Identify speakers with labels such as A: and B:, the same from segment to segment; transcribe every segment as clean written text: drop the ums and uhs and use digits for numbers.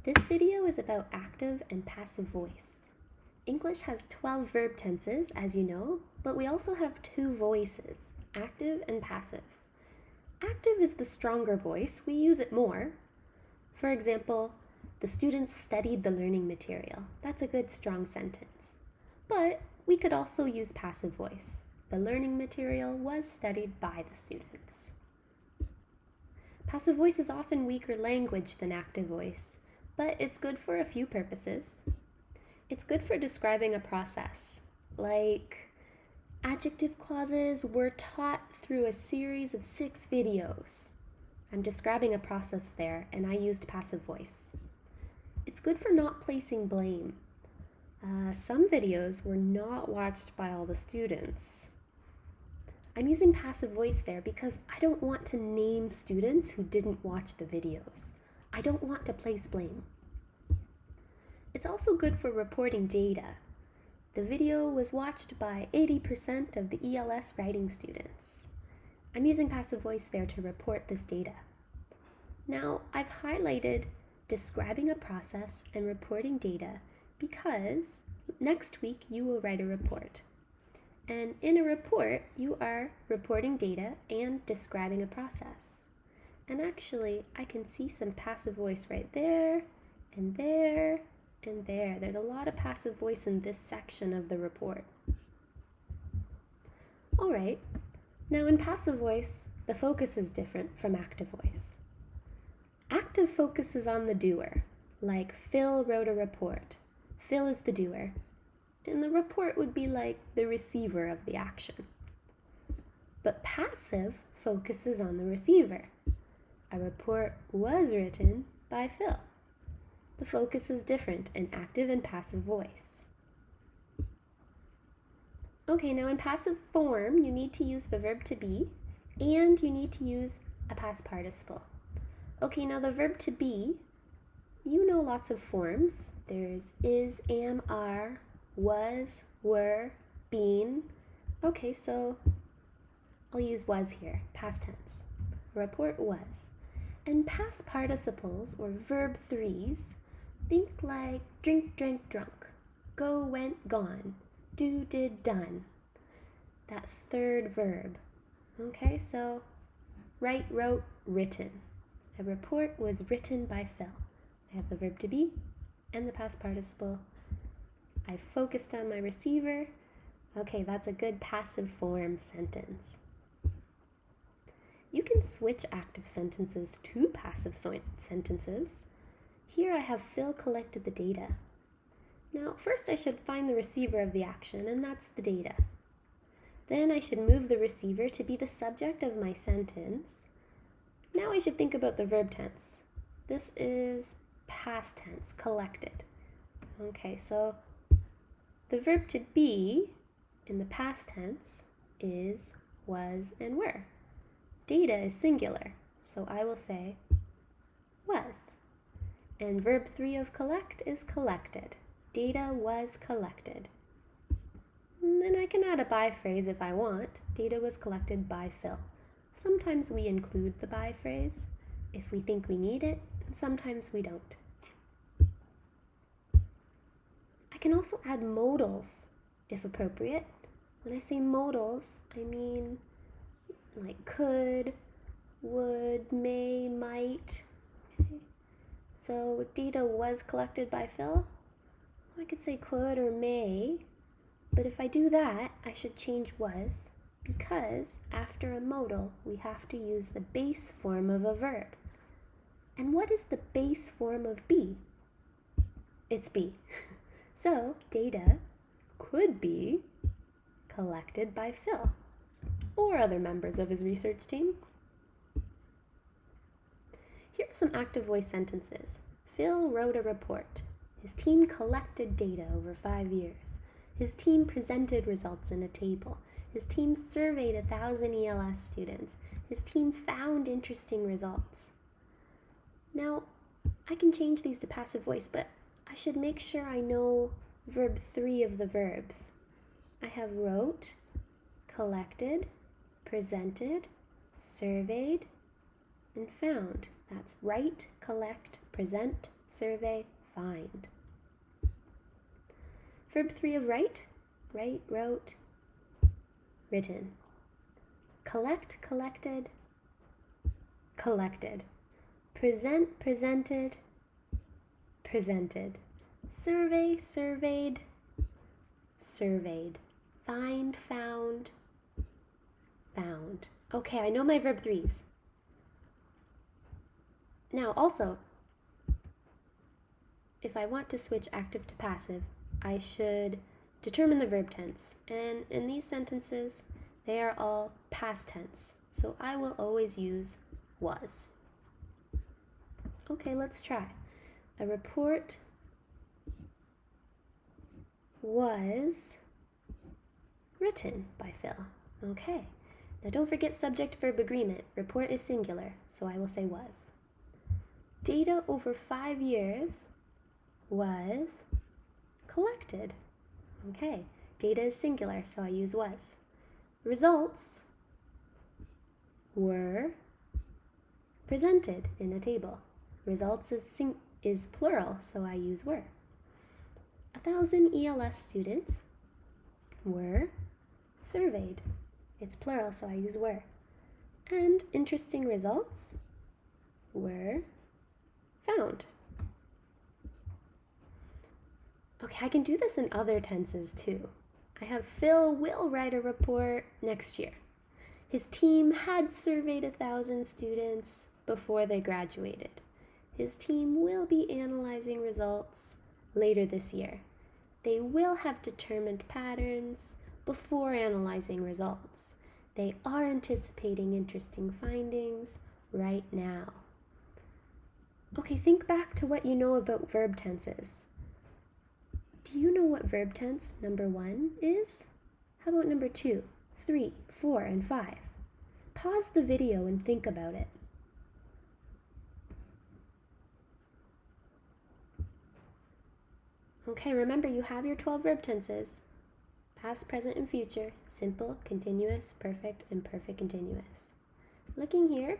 A: This video is about active and passive voice. English has 12 verb tenses, as you know, but we also have two voices, active and passive. Active is the stronger voice, we use it more. For example, the students studied the learning material. That's a good strong sentence. But we could also use passive voice. The learning material was studied by the students. Passive voice is often weaker language than active voice, but it's good for a few purposes. It's good for describing a process, like adjective clauses were taught through a series of 6 videos. I'm describing a process there, and I used passive voice. It's good for not placing blame. Some videos were not watched by all the students. I'm using passive voice there because I don't want to name students who didn't watch the videos. I don't want to place blame. It's also good for reporting data. The video was watched by 80% of the ELS writing students. I'm using passive voice there to report this data. Now, I've highlighted describing a process and reporting data because next week you will write a report. And in a report, you are reporting data and describing a process. And actually, I can see some passive voice right there, and there, and there. There's a lot of passive voice in this section of the report. All right, now in passive voice, the focus is different from active voice. Active focuses on the doer, like Phil wrote a report. Phil is the doer. And the report would be like the receiver of the action. But passive focuses on the receiver. A report was written by Phil. The focus is different in active and passive voice. Okay, now in passive form, you need to use the verb to be, and you need to use a past participle. Okay, now the verb to be, you know lots of forms. There's is, am, are, was, were, been. Okay, so I'll use was here, past tense. A report was. And past participles, or verb threes, think like drink, drank, drunk, go, went, gone, do, did, done. That third verb. Okay, so write, wrote, written. A report was written by Phil. I have the verb to be and the past participle. I focused on my receiver. Okay, that's a good passive form sentence. You can switch active sentences to passive sentences. Here I have Phil collected the data. Now, first I should find the receiver of the action, and that's the data. Then I should move the receiver to be the subject of my sentence. Now I should think about the verb tense. This is past tense, collected. Okay, so the verb to be in the past tense is was and were. Data is singular, so I will say was. And verb 3 of collect is collected. Data was collected. And then I can add a by phrase if I want. Data was collected by Phil. Sometimes we include the by phrase if we think we need it, and sometimes we don't. I can also add modals if appropriate. When I say modals, I mean like could, would, may, might. Okay. So data was collected by Phil. I could say could or may, but if I do that, I should change was, because after a modal, we have to use the base form of a verb. And what is the base form of be? It's be. So data could be collected by Phil or other members of his research team. Here are some active voice sentences. Phil wrote a report. His team collected data over 5 years. His team presented results in a table. His team surveyed 1,000 ELS students. His team found interesting results. Now, I can change these to passive voice, but I should make sure I know verb 3 of the verbs. I have wrote, collected, presented, surveyed, and found. That's write, collect, present, survey, find. Verb 3 of write, wrote, written. Collect, collected, collected. Present, presented, presented. Survey, surveyed, surveyed. Find, found, found. Okay, I know my verb 3s. Now also, if I want to switch active to passive, I should determine the verb tense. And in these sentences, they are all past tense. So I will always use was. Okay, let's try. A report was written by Phil. Okay. Now don't forget subject-verb agreement. Report is singular, so I will say was. Data over 5 years was collected. Okay. Data is singular, so I use was. Results were presented in a table. Results is plural, so I use were. 1,000 ELS students were surveyed. It's plural, so I use were. And interesting results were found. Okay, I can do this in other tenses too. I have Phil will write a report next year. His team had surveyed 1,000 students before they graduated. His team will be analyzing results later this year. They will have determined patterns before analyzing results. They are anticipating interesting findings right now. Okay, think back to what you know about verb tenses. Do you know what verb tense number 1 is? How about number 2, 3, 4, and 5? Pause the video and think about it. Okay, remember you have your 12 verb tenses. Past, present, and future. Simple, continuous, perfect, and perfect continuous. Looking here,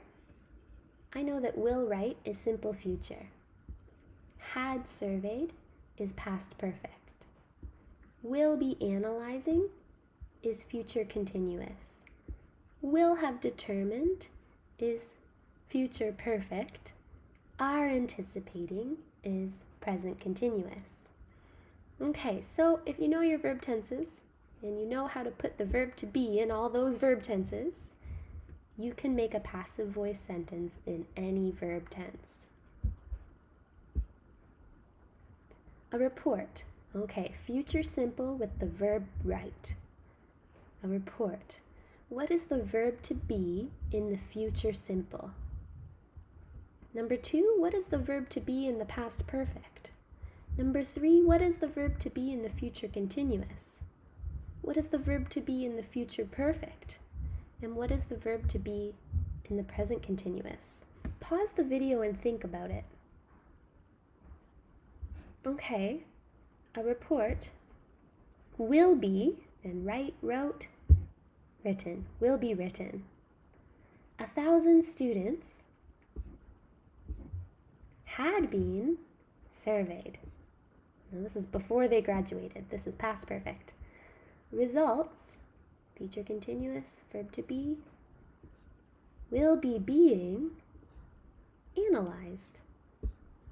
A: I know that will write is simple future. Had surveyed is past perfect. Will be analyzing is future continuous. Will have determined is future perfect. Are anticipating is present continuous. Okay, so if you know your verb tenses and you know how to put the verb to be in all those verb tenses, you can make a passive voice sentence in any verb tense. A report. Okay, future simple with the verb write. A report. What is the verb to be in the future simple? Number 2, what is the verb to be in the past perfect? Number 3, what is the verb to be in the future continuous? What is the verb to be in the future perfect? And what is the verb to be in the present continuous? Pause the video and think about it. Okay, a report will be, and write, wrote, written, will be written. 1,000 students had been surveyed. Now this is before they graduated. This is past perfect. Results, future continuous, verb to be, will be being analyzed.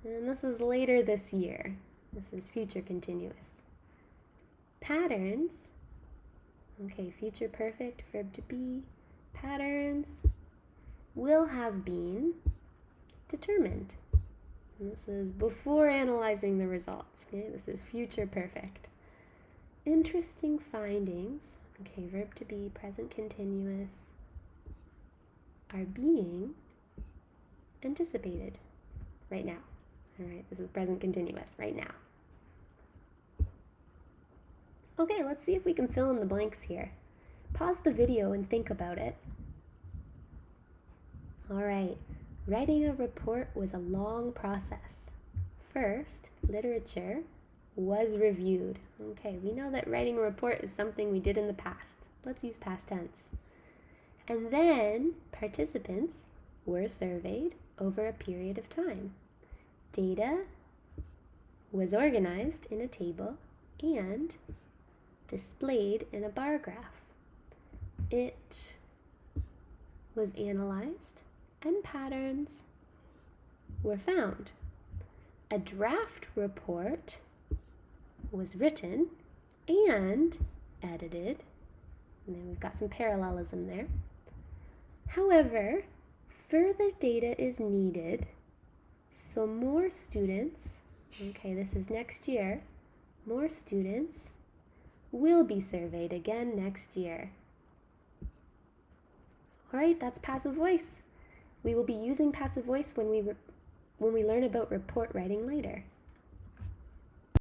A: And this is later this year. This is future continuous. Patterns, okay, future perfect, verb to be, patterns will have been determined. And this is before analyzing the results. Okay, this is future perfect. Interesting findings, okay, verb to be, present continuous, are being anticipated right now. All right, this is present continuous right now. Okay, let's see if we can fill in the blanks here. Pause the video and think about it. All right, writing a report was a long process. First, literature was reviewed. Okay, we know that writing a report is something we did in the past. Let's use past tense. And then participants were surveyed over a period of time. Data was organized in a table and displayed in a bar graph. It was analyzed and patterns were found. A draft report was written and edited, and then we've got some parallelism there. However, further data is needed, so more students, okay, this is next year, more students will be surveyed again next year. All right, that's passive voice. We will be using passive voice when we learn about report writing later.